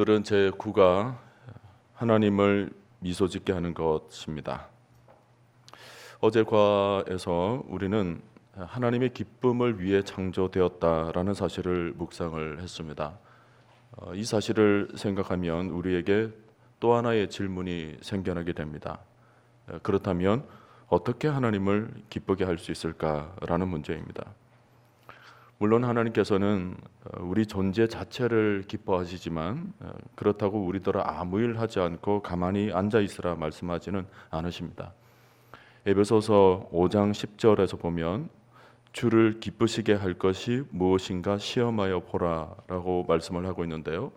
오늘은 제 9가 하나님을 미소짓게 하는 것입니다. 어제 과에서 우리는 하나님의 기쁨을 위해 창조되었다라는 사실을 묵상을 했습니다. 이 사실을 생각하면 우리에게 또 하나의 질문이 생겨나게 됩니다. 그렇다면 어떻게 하나님을 기쁘게 할 수 있을까라는 문제입니다. 물론 하나님께서는 우리 존재 자체를 기뻐하시지만 그렇다고 우리더러 아무 일 하지 않고 가만히 앉아 있으라 말씀하지는 않으십니다. 에베소서 5장 10절에서 보면 주를 기쁘시게 할 것이 무엇인가 시험하여 보라라고 말씀을 하고 있는데요.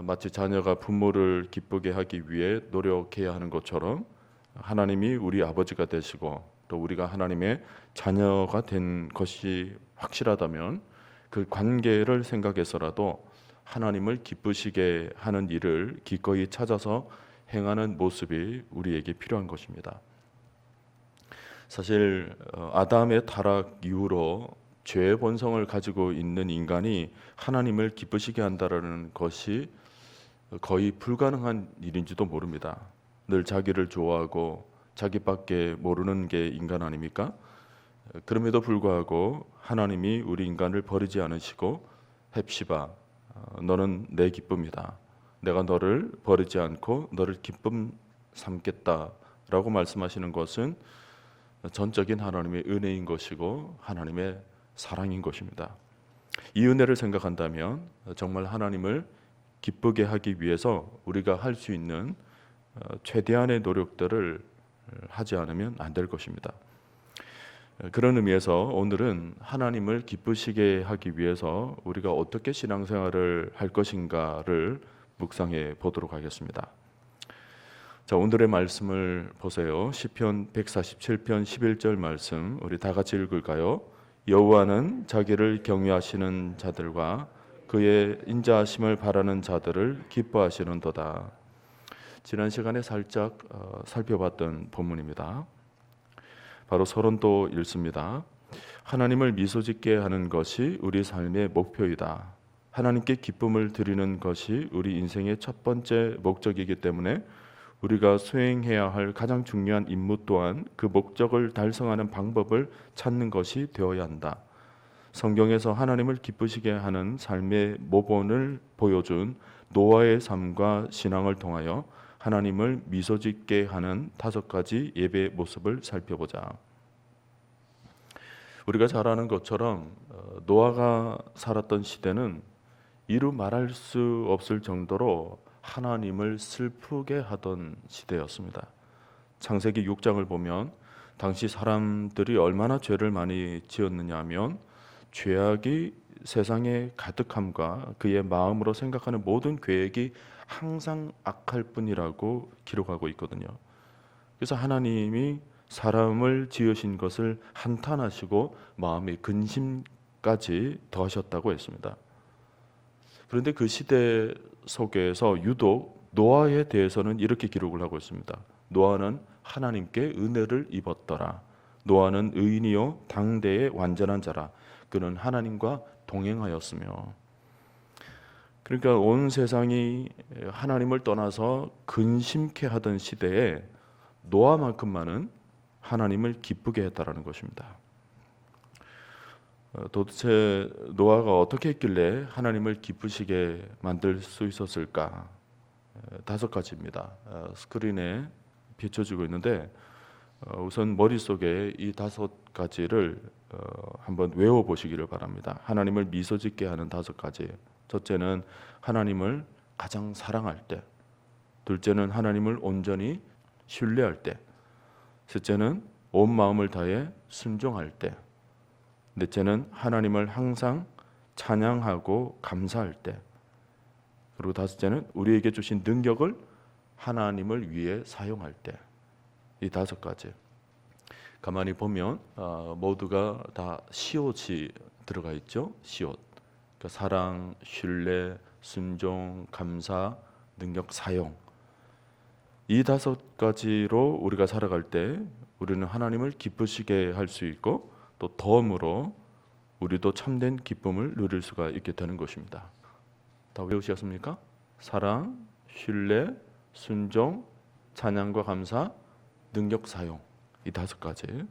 마치 자녀가 부모를 기쁘게 하기 위해 노력해야 하는 것처럼 하나님이 우리 아버지가 되시고 또 우리가 하나님의 자녀가 된 것이 확실하다면 그 관계를 생각해서라도 하나님을 기쁘시게 하는 일을 기꺼이 찾아서 행하는 모습이 우리에게 필요한 것입니다. 사실 아담의 타락 이후로 죄의 본성을 가지고 있는 인간이 하나님을 기쁘시게 한다는 것이 거의 불가능한 일인지도 모릅니다. 늘 자기를 좋아하고 자기밖에 모르는 게 인간 아닙니까? 그럼에도 불구하고 하나님이 우리 인간을 버리지 않으시고 헵시바 너는 내 기쁨이다. 내가 너를 버리지 않고 너를 기쁨 삼겠다라고 말씀하시는 것은 전적인 하나님의 은혜인 것이고 하나님의 사랑인 것입니다. 이 은혜를 생각한다면 정말 하나님을 기쁘게 하기 위해서 우리가 할 수 있는 최대한의 노력들을 하지 않으면 안 될 것입니다. 그런 의미에서 오늘은 하나님을 기쁘시게 하기 위해서 우리가 어떻게 신앙생활을 할 것인가를 묵상해 보도록 하겠습니다. 자, 오늘의 말씀을 보세요. 시편 147편 11절 말씀 우리 다 같이 읽을까요? 여호와는 자기를 경외하시는 자들과 그의 인자하심을 바라는 자들을 기뻐하시는도다. 지난 시간에 살짝 살펴봤던 본문입니다. 바로 서론도 읽습니다. 하나님을 미소짓게 하는 것이 우리 삶의 목표이다. 하나님께 기쁨을 드리는 것이 우리 인생의 첫 번째 목적이기 때문에 우리가 수행해야 할 가장 중요한 임무 또한 그 목적을 달성하는 방법을 찾는 것이 되어야 한다. 성경에서 하나님을 기쁘시게 하는 삶의 모본을 보여준 노아의 삶과 신앙을 통하여 하나님을 미소짓게 하는 5가지 예배의 모습을 살펴보자. 우리가 잘 아는 것처럼 노아가 살았던 시대는 이루 말할 수 없을 정도로 하나님을 슬프게 하던 시대였습니다. 창세기 6장을 보면 당시 사람들이 얼마나 죄를 많이 지었느냐 하면 죄악이 세상에 가득함과 그의 마음으로 생각하는 모든 계획이 항상 악할 뿐이라고 기록하고 있거든요. 그래서 하나님이 사람을 지으신 것을 한탄하시고 마음의 근심까지 더하셨다고 했습니다. 그런데 그 시대 속에서 유독 노아에 대해서는 이렇게 기록을 하고 있습니다. 노아는 하나님께 은혜를 입었더라. 노아는 의인이요 당대의 완전한 자라. 그는 하나님과 동행하였으며. 그러니까 온 세상이 하나님을 떠나서 근심케 하던 시대에 노아만큼만은 하나님을 기쁘게 했다라는 것입니다. 도대체 노아가 어떻게 했길래 하나님을 기쁘시게 만들 수 있었을까? 5가지입니다. 스크린에 비춰지고 있는데 우선 머릿속에 이 5가지를 한번 외워보시기를 바랍니다. 하나님을 미소짓게 하는 5가지. 첫째는 하나님을 가장 사랑할 때, 둘째는 하나님을 온전히 신뢰할 때, 셋째는 온 마음을 다해 순종할 때, 넷째는 하나님을 항상 찬양하고 감사할 때, 그리고 5째는 우리에게 주신 능력을 하나님을 위해 사용할 때. 이 5가지 가만히 보면 모두가 다 시옷이 들어가 있죠. 시옷. 그러니까 사랑, 신뢰, 순종, 감사, 능력, 사용. 이 5가지로 우리가 살아갈 때 우리는 하나님을 기쁘시게 할 수 있고 또 덤으로 우리도 참된 기쁨을 누릴 수가 있게 되는 것입니다. 다 외우셨습니까? 사랑, 신뢰, 순종, 찬양과 감사, 능력 사용. 이 5가지.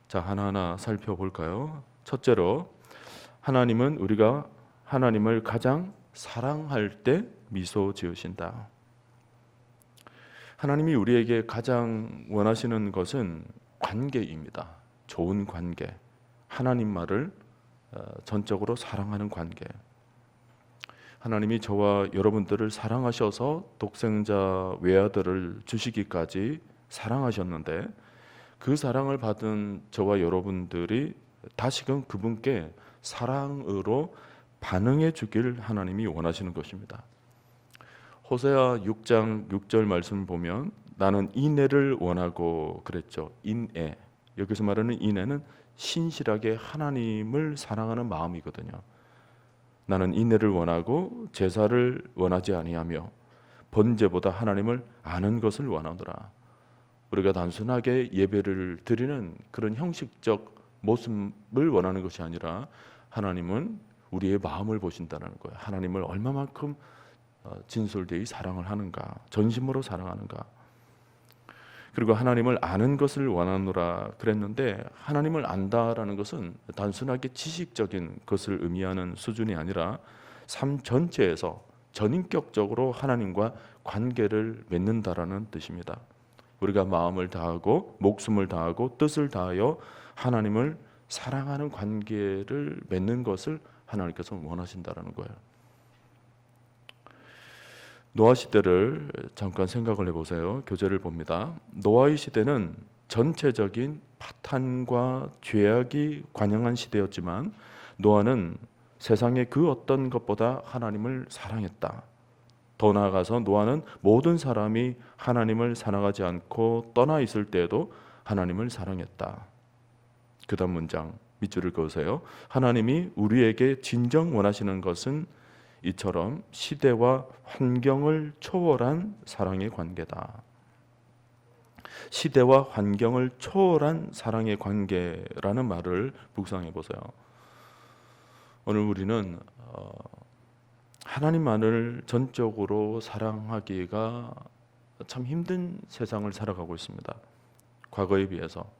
자, 하나하나 살펴볼까요? 첫째로, 하나님은 우리가 하나님을 가장 사랑할 때 미소 지으신다. 하나님이 우리에게 가장 원하시는 것은 관계입니다. 좋은 관계. 하나님만을 전적으로 사랑하는 관계. 하나님이 저와 여러분들을 사랑하셔서 독생자 외아들을 주시기까지 사랑하셨는데, 그 사랑을 받은 저와 여러분들이 다시금 그분께 사랑으로 반응해 주길 하나님이 원하시는 것입니다. 호세아 6장 6절 말씀을 보면 나는 인애를 원하고 그랬죠. 인애. 여기서 말하는 인애는 신실하게 하나님을 사랑하는 마음이거든요. 나는 인애를 원하고 제사를 원하지 아니하며 번제보다 하나님을 아는 것을 원하노라. 우리가 단순하게 예배를 드리는 그런 형식적 모습을 원하는 것이 아니라 하나님은 우리의 마음을 보신다는 거예요. 하나님을 얼마만큼 진솔되이 사랑을 하는가, 전심으로 사랑하는가. 그리고 하나님을 아는 것을 원하노라 그랬는데, 하나님을 안다라는 것은 단순하게 지식적인 것을 의미하는 수준이 아니라 삶 전체에서 전인격적으로 하나님과 관계를 맺는다라는 뜻입니다. 우리가 마음을 다하고 목숨을 다하고 뜻을 다하여 하나님을 사랑하는 관계를 맺는 것을 하나님께서 원하신다라는 거예요. 노아 시대를 잠깐 생각을 해보세요. 교재를 봅니다. 노아의 시대는 전체적인 파탄과 죄악이 관영한 시대였지만 노아는 세상의 그 어떤 것보다 하나님을 사랑했다. 더 나아가서 노아는 모든 사람이 하나님을 사랑하지 않고 떠나 있을 때에도 하나님을 사랑했다. 그 다음 문장 밑줄을 그으세요. 하나님이 우리에게 진정 원하시는 것은 이처럼 시대와 환경을 초월한 사랑의 관계다. 시대와 환경을 초월한 사랑의 관계라는 말을 묵상해 보세요. 오늘 우리는 하나님만을 전적으로 사랑하기가 참 힘든 세상을 살아가고 있습니다. 과거에 비해서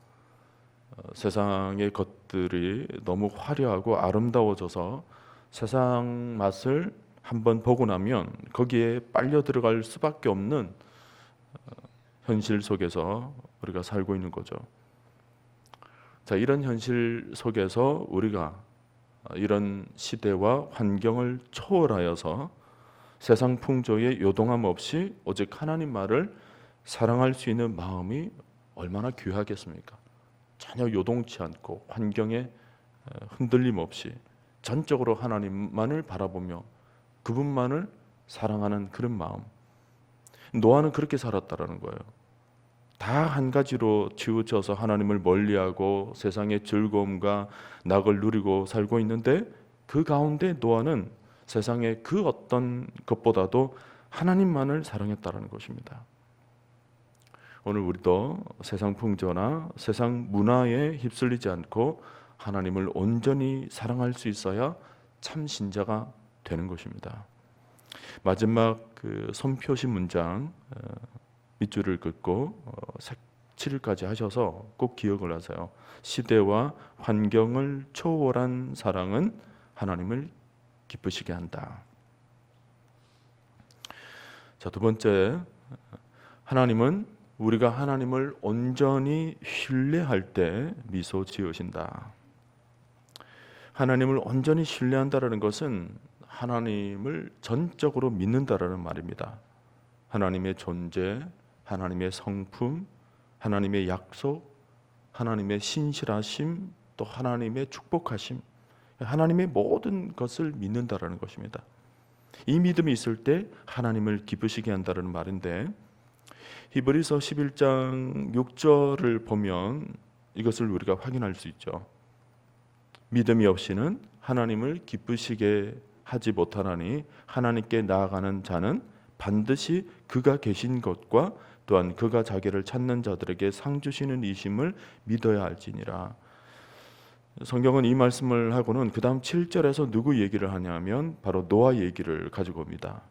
세상의 것들이 너무 화려하고 아름다워져서 세상 맛을 한번 보고 나면 거기에 빨려 들어갈 수밖에 없는 현실 속에서 우리가 살고 있는 거죠. 자, 이런 현실 속에서 우리가 이런 시대와 환경을 초월하여서 세상 풍조에 요동함 없이 오직 하나님만을 사랑할 수 있는 마음이 얼마나 귀하겠습니까? 전혀 요동치 않고 환경에 흔들림 없이 전적으로 하나님만을 바라보며 그분만을 사랑하는 그런 마음. 노아는 그렇게 살았다라는 거예요. 다 한 가지로 치우쳐서 하나님을 멀리하고 세상의 즐거움과 낙을 누리고 살고 있는데, 그 가운데 노아는 세상의 그 어떤 것보다도 하나님만을 사랑했다라는 것입니다. 오늘 우리도 세상 풍조나 세상 문화에 휩쓸리지 않고 하나님을 온전히 사랑할 수 있어야 참 신자가 되는 것입니다. 마지막 그 손표시 문장 밑줄을 긋고 색칠까지 하셔서 꼭 기억을 하세요. 시대와 환경을 초월한 사랑은 하나님을 기쁘시게 한다. 자, 두 번째, 하나님은 우리가 하나님을 온전히 신뢰할 때 미소 지으신다. 하나님을 온전히 신뢰한다라는 것은 하나님을 전적으로 믿는다라는 말입니다. 하나님의 존재, 하나님의 성품, 하나님의 약속, 하나님의 신실하심, 또 하나님의 축복하심, 하나님의 모든 것을 믿는다라는 것입니다. 이 믿음이 있을 때 하나님을 기쁘시게 한다는 말인데, 히브리서 11장 6절을 보면 이것을 우리가 확인할 수 있죠. 믿음이 없이는 하나님을 기쁘시게 하지 못하나니 하나님께 나아가는 자는 반드시 그가 계신 것과 또한 그가 자기를 찾는 자들에게 상 주시는 이심을 믿어야 할지니라. 성경은 이 말씀을 하고는 그 다음 7절에서 누구 얘기를 하냐면 바로 노아 얘기를 가지고 옵니다.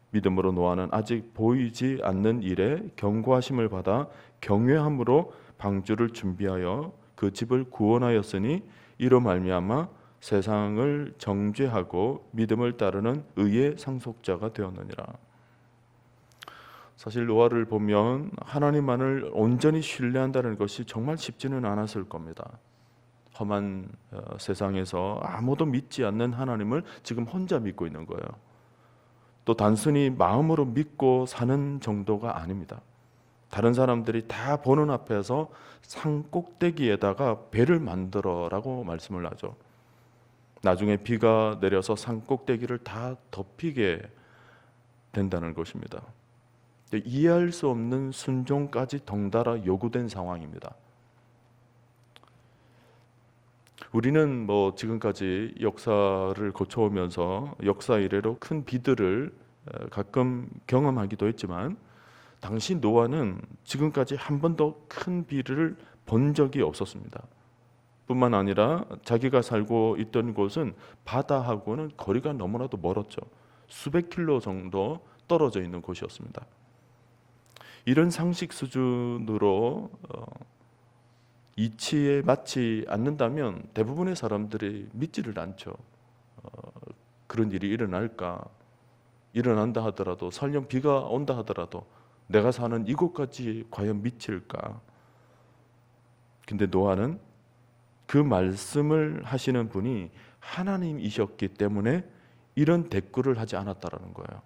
믿음으로 노아는 아직 보이지 않는 일에 경고하심을 받아 경외함으로 방주를 준비하여 그 집을 구원하였으니 이로 말미암아 세상을 정죄하고 믿음을 따르는 의의 상속자가 되었느니라. 사실 노아를 보면 하나님만을 온전히 신뢰한다는 것이 정말 쉽지는 않았을 겁니다. 험한 세상에서 아무도 믿지 않는 하나님을 지금 혼자 믿고 있는 거예요. 또 단순히 마음으로 믿고 사는 정도가 아닙니다. 다른 사람들이 다 보는 앞에서 산 꼭대기에다가 배를 만들어라고 말씀을 하죠. 나중에 비가 내려서 산 꼭대기를 다 덮이게 된다는 것입니다. 이해할 수 없는 순종까지 덩달아 요구된 상황입니다. 우리는 지금까지 역사를 거쳐오면서 역사 이래로 큰 비들을 가끔 경험하기도 했지만 당시 노아는 지금까지 한 번도 큰 비를 본 적이 없었습니다. 뿐만 아니라 자기가 살고 있던 곳은 바다하고는 거리가 너무나도 멀었죠. 수백 킬로 정도 떨어져 있는 곳이었습니다. 이런 상식 수준으로 이치에 맞지 않는다면 대부분의 사람들이 믿지를 않죠. 그런 일이 일어난다 하더라도, 설령 비가 온다 하더라도 내가 사는 이곳까지 과연 미칠까? 근데 노아는 그 말씀을 하시는 분이 하나님이셨기 때문에 이런 대꾸를 하지 않았다라는 거예요.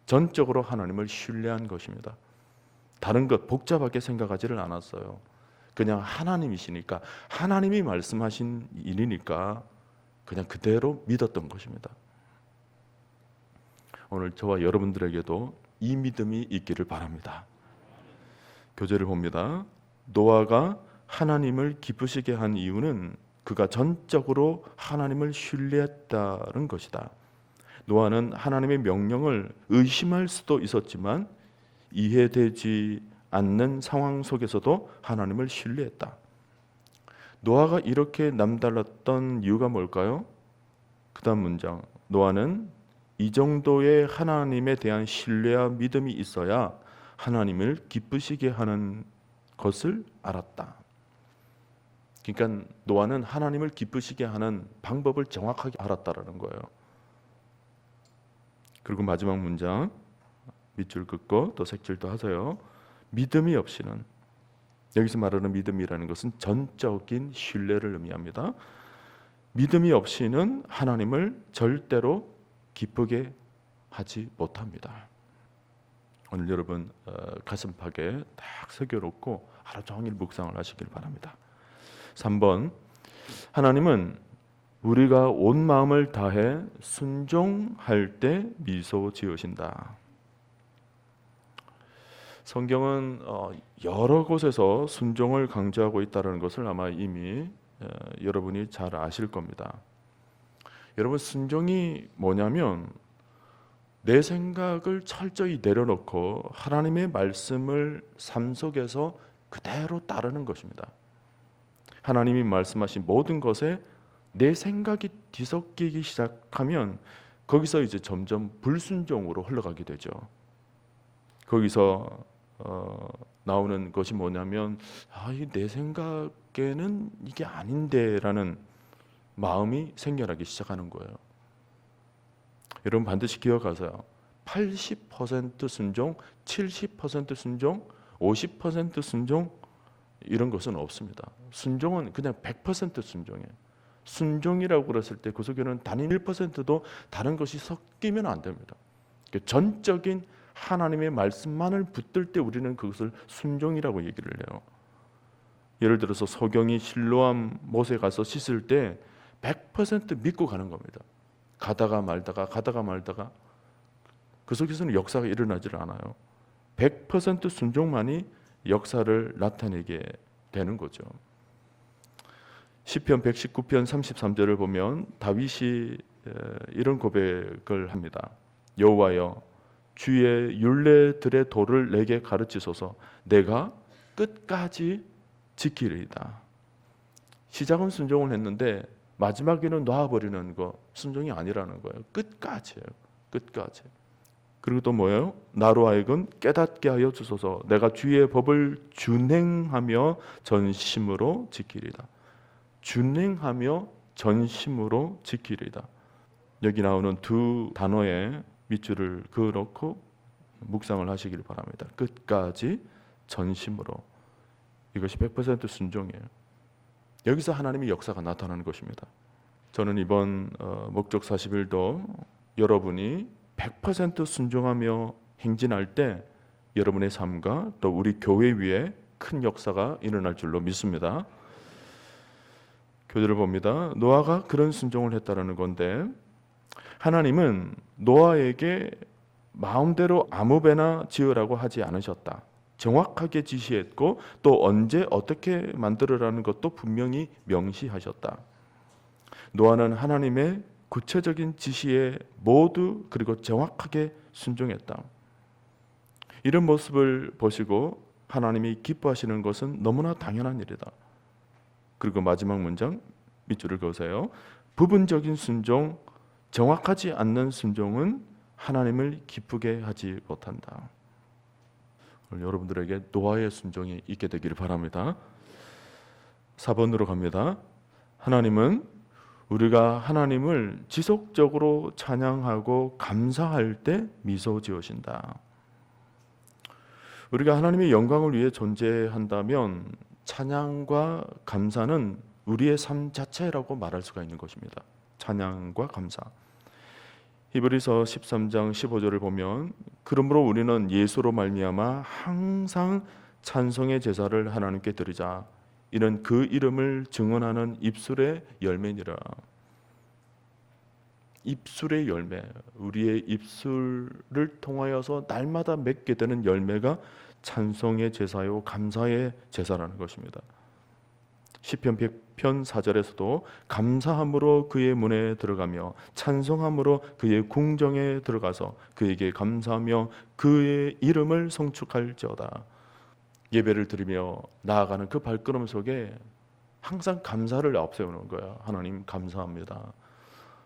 전적으로 하나님을 신뢰한 것입니다. 다른 것 복잡하게 생각하지를 않았어요. 그냥 하나님이시니까, 하나님이 말씀하신 일이니까 그냥 그대로 믿었던 것입니다. 오늘 저와 여러분들에게도 이 믿음이 있기를 바랍니다. 교재를 봅니다. 노아가 하나님을 기쁘시게 한 이유는 그가 전적으로 하나님을 신뢰했다는 것이다. 노아는 하나님의 명령을 의심할 수도 있었지만 이해되지 않는 상황 속에서도 하나님을 신뢰했다. 노아가 이렇게 남달랐던 이유가 뭘까요? 그 다음 문장, 노아는 이 정도의 하나님에 대한 신뢰와 믿음이 있어야 하나님을 기쁘시게 하는 것을 알았다. 그러니까 노아는 하나님을 기쁘시게 하는 방법을 정확하게 알았다라는 거예요. 그리고 마지막 문장, 밑줄 긋고 또 색칠도 하세요. 믿음이 없이는, 여기서 말하는 믿음이라는 것은 전적인 신뢰를 의미합니다. 믿음이 없이는 하나님을 절대로 기쁘게 하지 못합니다. 오늘 여러분 가슴팍에 딱 새겨놓고 하루 종일 묵상을 하시길 바랍니다. 3번, 하나님은 우리가 온 마음을 다해 순종할 때 미소 지으신다. 성경은 여러 곳에서 순종을 강조하고 있다는 것을 아마 이미 여러분이 잘 아실 겁니다. 여러분, 순종이 뭐냐면 내 생각을 철저히 내려놓고 하나님의 말씀을 삶 속에서 그대로 따르는 것입니다. 하나님이 말씀하신 모든 것에 내 생각이 뒤섞이기 시작하면 거기서 이제 점점 불순종으로 흘러가게 되죠. 거기서 나오는 것이 뭐냐면 내 생각에는 이게 아닌데라는 마음이 생겨나기 시작하는 거예요. 여러분 반드시 기억하세요. 80% 순종, 70% 순종, 50% 순종 이런 것은 없습니다. 순종은 그냥 100% 순종이에요. 순종이라고 그랬을 때 그 속에는 단 1%도 다른 것이 섞이면 안 됩니다. 전적인 하나님의 말씀만을 붙들 때 우리는 그것을 순종이라고 얘기를 해요. 예를 들어서 소경이 실로암 못에 가서 씻을 때 100% 믿고 가는 겁니다. 가다가 말다가 그 속에서는 역사가 일어나질 않아요. 100% 순종만이 역사를 나타내게 되는 거죠. 시편 119편 33절을 보면 다윗이 이런 고백을 합니다. 여호와여, 주의 율례들의 도를 내게 가르치소서. 내가 끝까지 지키리이다. 시작은 순종을 했는데 마지막에는 놔버리는 거 순종이 아니라는 거예요. 끝까지예요. 끝까지. 그리고 또 뭐예요? 나로 하여금 깨닫게 하여 주소서. 내가 주의 법을 준행하며 전심으로 지키리다. 준행하며 전심으로 지키리다. 여기 나오는 두 단어에 밑줄을 그어놓고 묵상을 하시길 바랍니다. 끝까지 전심으로. 이것이 100% 순종이에요. 여기서 하나님의 역사가 나타나는 것입니다. 저는 이번 목적 40일도 여러분이 100% 순종하며 행진할 때 여러분의 삶과 또 우리 교회 위에 큰 역사가 일어날 줄로 믿습니다. 교재를 봅니다. 노아가 그런 순종을 했다라는 건데, 하나님은 노아에게 마음대로 아무 배나 지으라고 하지 않으셨다. 정확하게 지시했고 또 언제 어떻게 만들으라는 것도 분명히 명시하셨다. 노아는 하나님의 구체적인 지시에 모두 그리고 정확하게 순종했다. 이런 모습을 보시고 하나님이 기뻐하시는 것은 너무나 당연한 일이다. 그리고 마지막 문장 밑줄을 그으세요. 부분적인 순종, 정확하지 않는 순종은 하나님을 기쁘게 하지 못한다. 오늘 여러분들에게 노아의 순종이 있게 되기를 바랍니다. 4번으로 갑니다. 하나님은 우리가 하나님을 지속적으로 찬양하고 감사할 때 미소 지으신다. 우리가 하나님의 영광을 위해 존재한다면 찬양과 감사는 우리의 삶 자체라고 말할 수가 있는 것입니다. 찬양과 감사. 히브리서 13장 15절을 보면 그러므로 우리는 예수로 말미암아 항상 찬송의 제사를 하나님께 드리자. 이는 그 이름을 증언하는 입술의 열매니라. 입술의 열매, 우리의 입술을 통하여서 날마다 맺게 되는 열매가 찬송의 제사요 감사의 제사라는 것입니다. 시편 100편 4절에서도 감사함으로 그의 문에 들어가며 찬송함으로 그의 궁정에 들어가서 그에게 감사하며 그의 이름을 성축할지어다. 예배를 드리며 나아가는 그 발걸음 속에 항상 감사를 앞세우는 거야. 하나님 감사합니다.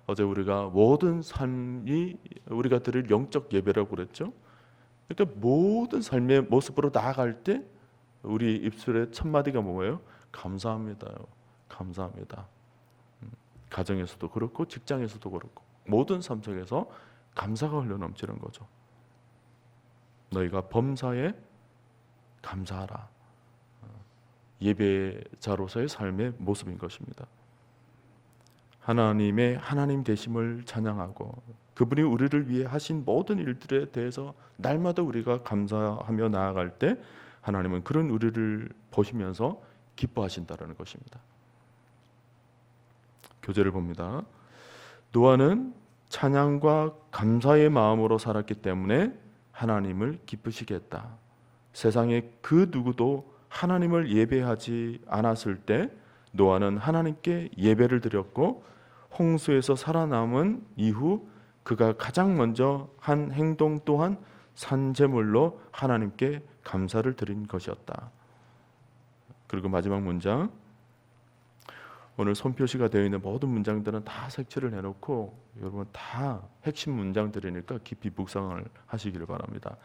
어제 우리가 모든 삶이 우리가 드릴 영적 예배라고 그랬죠. 그러니까 모든 삶의 모습으로 나아갈 때 우리 입술의 첫 마디가 뭐예요? 감사합니다요. 감사합니다. 가정에서도 그렇고 직장에서도 그렇고 모든 삶 속에서 감사가 흘러넘치는 거죠. 너희가 범사에 감사하라. 예배자로서의 삶의 모습인 것입니다. 하나님의 하나님 되심을 찬양하고 그분이 우리를 위해 하신 모든 일들에 대해서 날마다 우리가 감사하며 나아갈 때 하나님은 그런 우리를 보시면서 기뻐하신다라는 것입니다. 교재를 봅니다. 노아는 찬양과 감사의 마음으로 살았기 때문에 하나님을 기쁘시게 했다. 세상에 그 누구도 하나님을 예배하지 않았을 때 노아는 하나님께 예배를 드렸고 홍수에서 살아남은 이후 그가 가장 먼저 한 행동 또한 산제물로 하나님께 감사를 드린 것이었다. 그리고 마지막 문장, 오늘 손표시가 되어 있는 모든 문장들은 다 색칠을 해놓고 여러분 다 핵심 문장들이니까 깊이 묵상을 하시기를 바랍니다.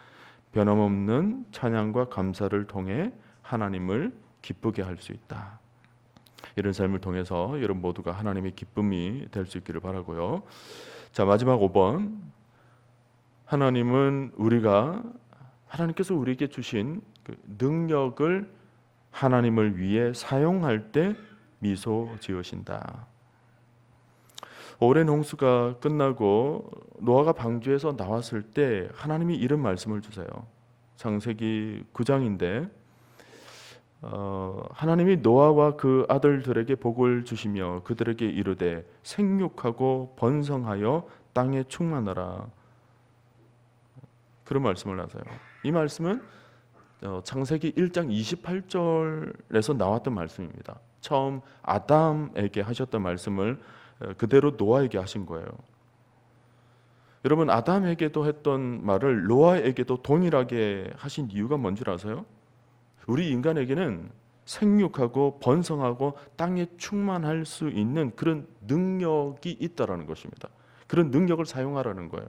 변함없는 찬양과 감사를 통해 하나님을 기쁘게 할 수 있다. 이런 삶을 통해서 여러분 모두가 하나님의 기쁨이 될 수 있기를 바라고요. 자, 마지막 5번. 하나님께서 우리에게 주신 그 능력을 하나님을 위해 사용할 때 미소 지으신다. 오랜 홍수가 끝나고 노아가 방주에서 나왔을 때 하나님이 이런 말씀을 주세요. 창세기 9장인데 하나님이 노아와 그 아들들에게 복을 주시며 그들에게 이르되 생육하고 번성하여 땅에 충만하라. 그런 말씀을 하세요. 이 말씀은 창세기 1장 28절에서 나왔던 말씀입니다. 처음 아담에게 하셨던 말씀을 그대로 노아에게 하신 거예요. 여러분, 아담에게도 했던 말을 노아에게도 동일하게 하신 이유가 뭔지 아세요? 우리 인간에게는 생육하고 번성하고 땅에 충만할 수 있는 그런 능력이 있다라는 것입니다. 그런 능력을 사용하라는 거예요.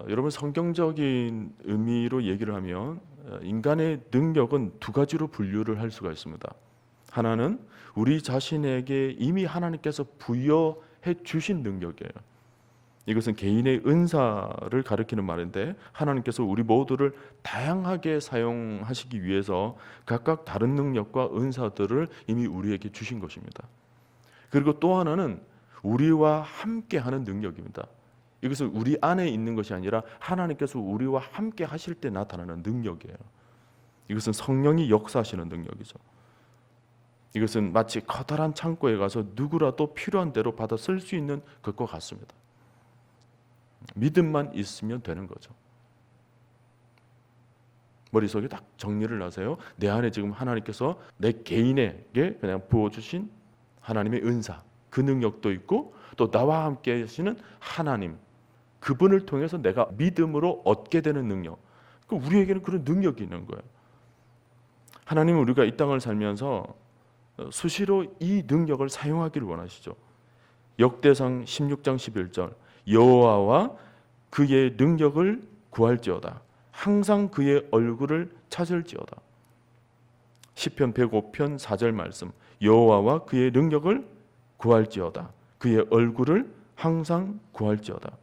여러분, 성경적인 의미로 얘기를 하면 인간의 능력은 두 가지로 분류를 할 수가 있습니다. 하나는 우리 자신에게 이미 하나님께서 부여해 주신 능력이에요. 이것은 개인의 은사를 가리키는 말인데, 하나님께서 우리 모두를 다양하게 사용하시기 위해서 각각 다른 능력과 은사들을 이미 우리에게 주신 것입니다. 그리고 또 하나는 우리와 함께하는 능력입니다. 이것은 우리 안에 있는 것이 아니라 하나님께서 우리와 함께 하실 때 나타나는 능력이에요. 이것은 성령이 역사하시는 능력이죠. 이것은 마치 커다란 창고에 가서 누구라도 필요한 대로 받아 쓸 수 있는 것과 같습니다. 믿음만 있으면 되는 거죠. 머릿속에 딱 정리를 하세요. 내 안에 지금 하나님께서 내 개인에게 그냥 부어주신 하나님의 은사, 그 능력도 있고, 또 나와 함께 하시는 하나님, 그분을 통해서 내가 믿음으로 얻게 되는 능력, 우리에게는 그런 능력이 있는 거예요. 하나님은 우리가 이 땅을 살면서 수시로 이 능력을 사용하기를 원하시죠. 역대상 16장 11절, 여호와와 그의 능력을 구할지어다. 항상 그의 얼굴을 찾을지어다. 시편 105편 4절 말씀, 여호와와 그의 능력을 구할지어다. 그의 얼굴을 항상 구할지어다.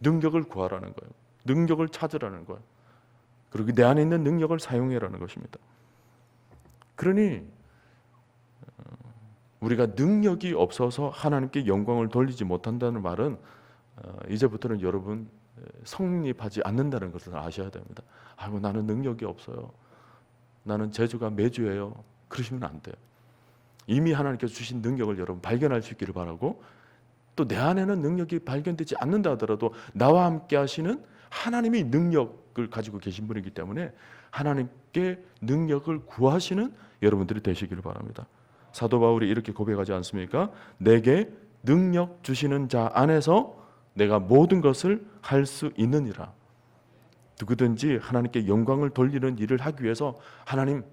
능력을 구하라는 거예요. 능력을 찾으라는 거예요. 그리고 내 안에 있는 능력을 사용해라는 것입니다. 그러니 우리가 능력이 없어서 하나님께 영광을 돌리지 못한다는 말은 이제부터는 여러분 성립하지 않는다는 것을 아셔야 됩니다. 아이고, 나는 능력이 없어요. 나는 재주가 매주예요. 그러시면 안 돼요. 이미 하나님께서 주신 능력을 여러분 발견할 수 있기를 바라고, 또 내 안에는 능력이 발견되지 않는다 하더라도 나와 함께 하시는 하나님이 능력을 가지고 계신 분이기 때문에 하나님께 능력을 구하시는 여러분들이 되시기를 바랍니다. 사도 바울이 이렇게 고백하지 않습니까? 내게 능력 주시는 자 안에서 내가 모든 것을 할 수 있느니라. 누구든지 하나님께 영광을 돌리는 일을 하기 위해서 하나님,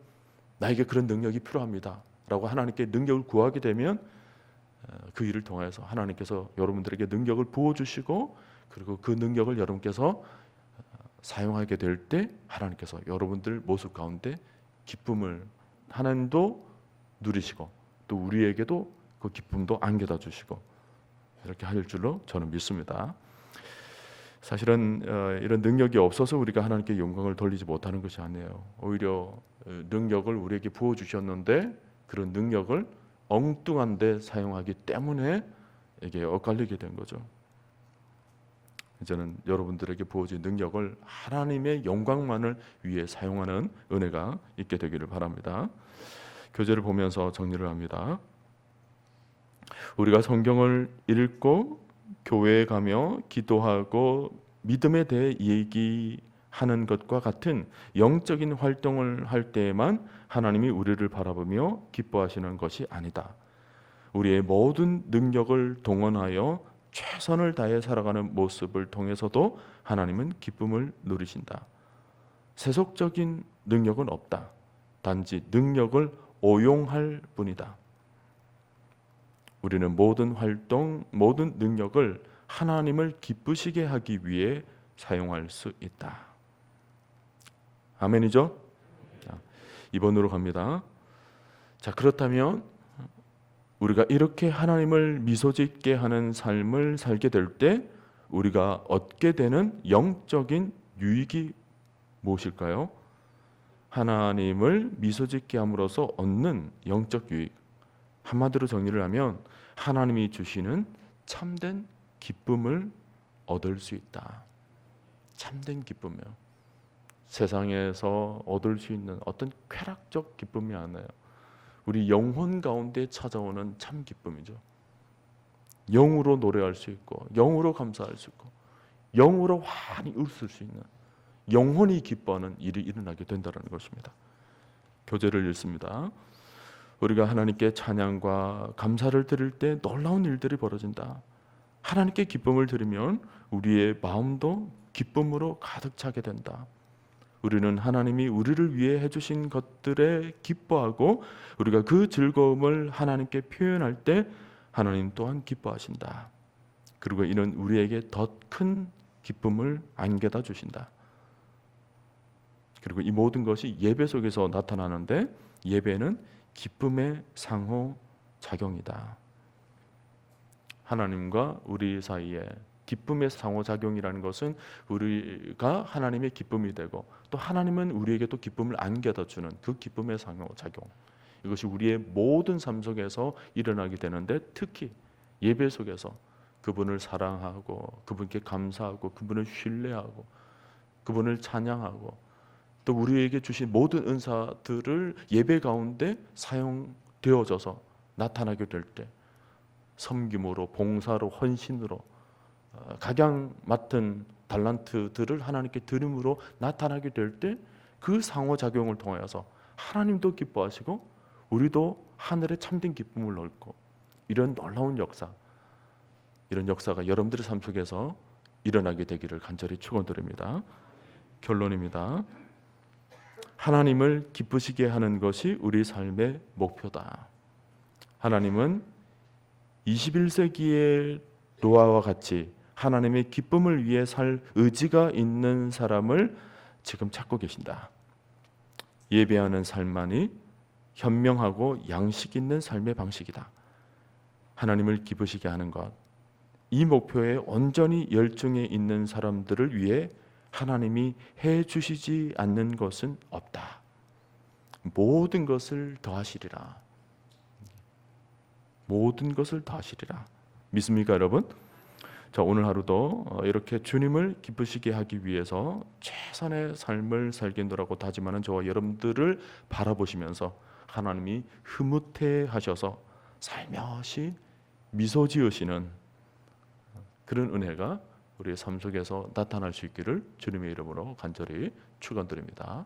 나에게 그런 능력이 필요합니다 라고 하나님께 능력을 구하게 되면 그 일을 통해서 하나님께서 여러분들에게 능력을 부어주시고, 그리고 그 능력을 여러분께서 사용하게 될 때 하나님께서 여러분들 모습 가운데 기쁨을 하나님도 누리시고, 또 우리에게도 그 기쁨도 안겨다 주시고, 이렇게 할 줄로 저는 믿습니다. 사실은 이런 능력이 없어서 우리가 하나님께 영광을 돌리지 못하는 것이 아니에요. 오히려 능력을 우리에게 부어주셨는데 그런 능력을 엉뚱한 데 사용하기 때문에 이게 엇갈리게 된 거죠. 이제는 여러분들에게 부어진 능력을 하나님의 영광만을 위해 사용하는 은혜가 있게 되기를 바랍니다. 교재를 보면서 정리를 합니다. 우리가 성경을 읽고 교회에 가며 기도하고 믿음에 대해 얘기하는 것과 같은 영적인 활동을 할 때에만 하나님이 우리를 바라보며 기뻐하시는 것이 아니다. 우리의 모든 능력을 동원하여 최선을 다해 살아가는 모습을 통해서도 하나님은 기쁨을 누리신다. 세속적인 능력은 없다. 단지 능력을 오용할 뿐이다. 우리는 모든 활동, 모든 능력을 하나님을 기쁘시게 하기 위해 사용할 수 있다. 아멘이죠? 2번으로 갑니다. 자, 그렇다면 우리가 이렇게 하나님을 미소짓게 하는 삶을 살게 될 때 우리가 얻게 되는 영적인 유익이 무엇일까요? 하나님을 미소짓게 함으로써 얻는 영적 유익, 한마디로 정리를 하면 하나님이 주시는 참된 기쁨을 얻을 수 있다. 참된 기쁨이요. 세상에서 얻을 수 있는 어떤 쾌락적 기쁨이 아니에요. 우리 영혼 가운데 찾아오는 참 기쁨이죠. 영으로 노래할 수 있고, 영으로 감사할 수 있고, 영으로 환히 웃을 수 있는, 영혼이 기뻐하는 일이 일어나게 된다는 것입니다. 교재를 읽습니다. 우리가 하나님께 찬양과 감사를 드릴 때 놀라운 일들이 벌어진다. 하나님께 기쁨을 드리면 우리의 마음도 기쁨으로 가득 차게 된다. 우리는 하나님이 우리를 위해 해주신 것들에 기뻐하고 우리가 그 즐거움을 하나님께 표현할 때 하나님 또한 기뻐하신다. 그리고 이는 우리에게 더 큰 기쁨을 안겨다 주신다. 그리고 이 모든 것이 예배 속에서 나타나는데 예배는 기쁨의 상호작용이다. 하나님과 우리 사이에 기쁨의 상호작용이라는 것은 우리가 하나님의 기쁨이 되고 또 하나님은 우리에게 또 기쁨을 안겨다 주는 그 기쁨의 상호작용, 이것이 우리의 모든 삶 속에서 일어나게 되는데 특히 예배 속에서 그분을 사랑하고 그분께 감사하고 그분을 신뢰하고 그분을 찬양하고 또 우리에게 주신 모든 은사들을 예배 가운데 사용되어져서 나타나게 될 때 섬김으로 봉사로 헌신으로 각양 맡은 달란트들을 하나님께 드림으로 나타나게 될 때 그 상호작용을 통하여서 하나님도 기뻐하시고 우리도 하늘에 참된 기쁨을 얻고 이런 놀라운 역사, 이런 역사가 여러분들의 삶 속에서 일어나게 되기를 간절히 축원드립니다. 결론입니다. 하나님을 기쁘시게 하는 것이 우리 삶의 목표다. 하나님은 21세기의 노아와 같이 하나님의 기쁨을 위해 살 의지가 있는 사람을 지금 찾고 계신다. 예배하는 삶만이 현명하고 양식 있는 삶의 방식이다. 하나님을 기쁘시게 하는 것, 이 목표에 온전히 열중해 있는 사람들을 위해 하나님이 해 주시지 않는 것은 없다. 모든 것을 더하시리라. 모든 것을 더하시리라. 믿습니까, 여러분? 자, 오늘 하루도 이렇게 주님을 기쁘시게 하기 위해서 최선의 삶을 살겠노라고 다짐하는 저와 여러분들을 바라보시면서 하나님이 흐뭇해 하셔서 살며시 미소 지으시는 그런 은혜가 우리의 삶 속에서 나타날 수 있기를 주님의 이름으로 간절히 축원드립니다.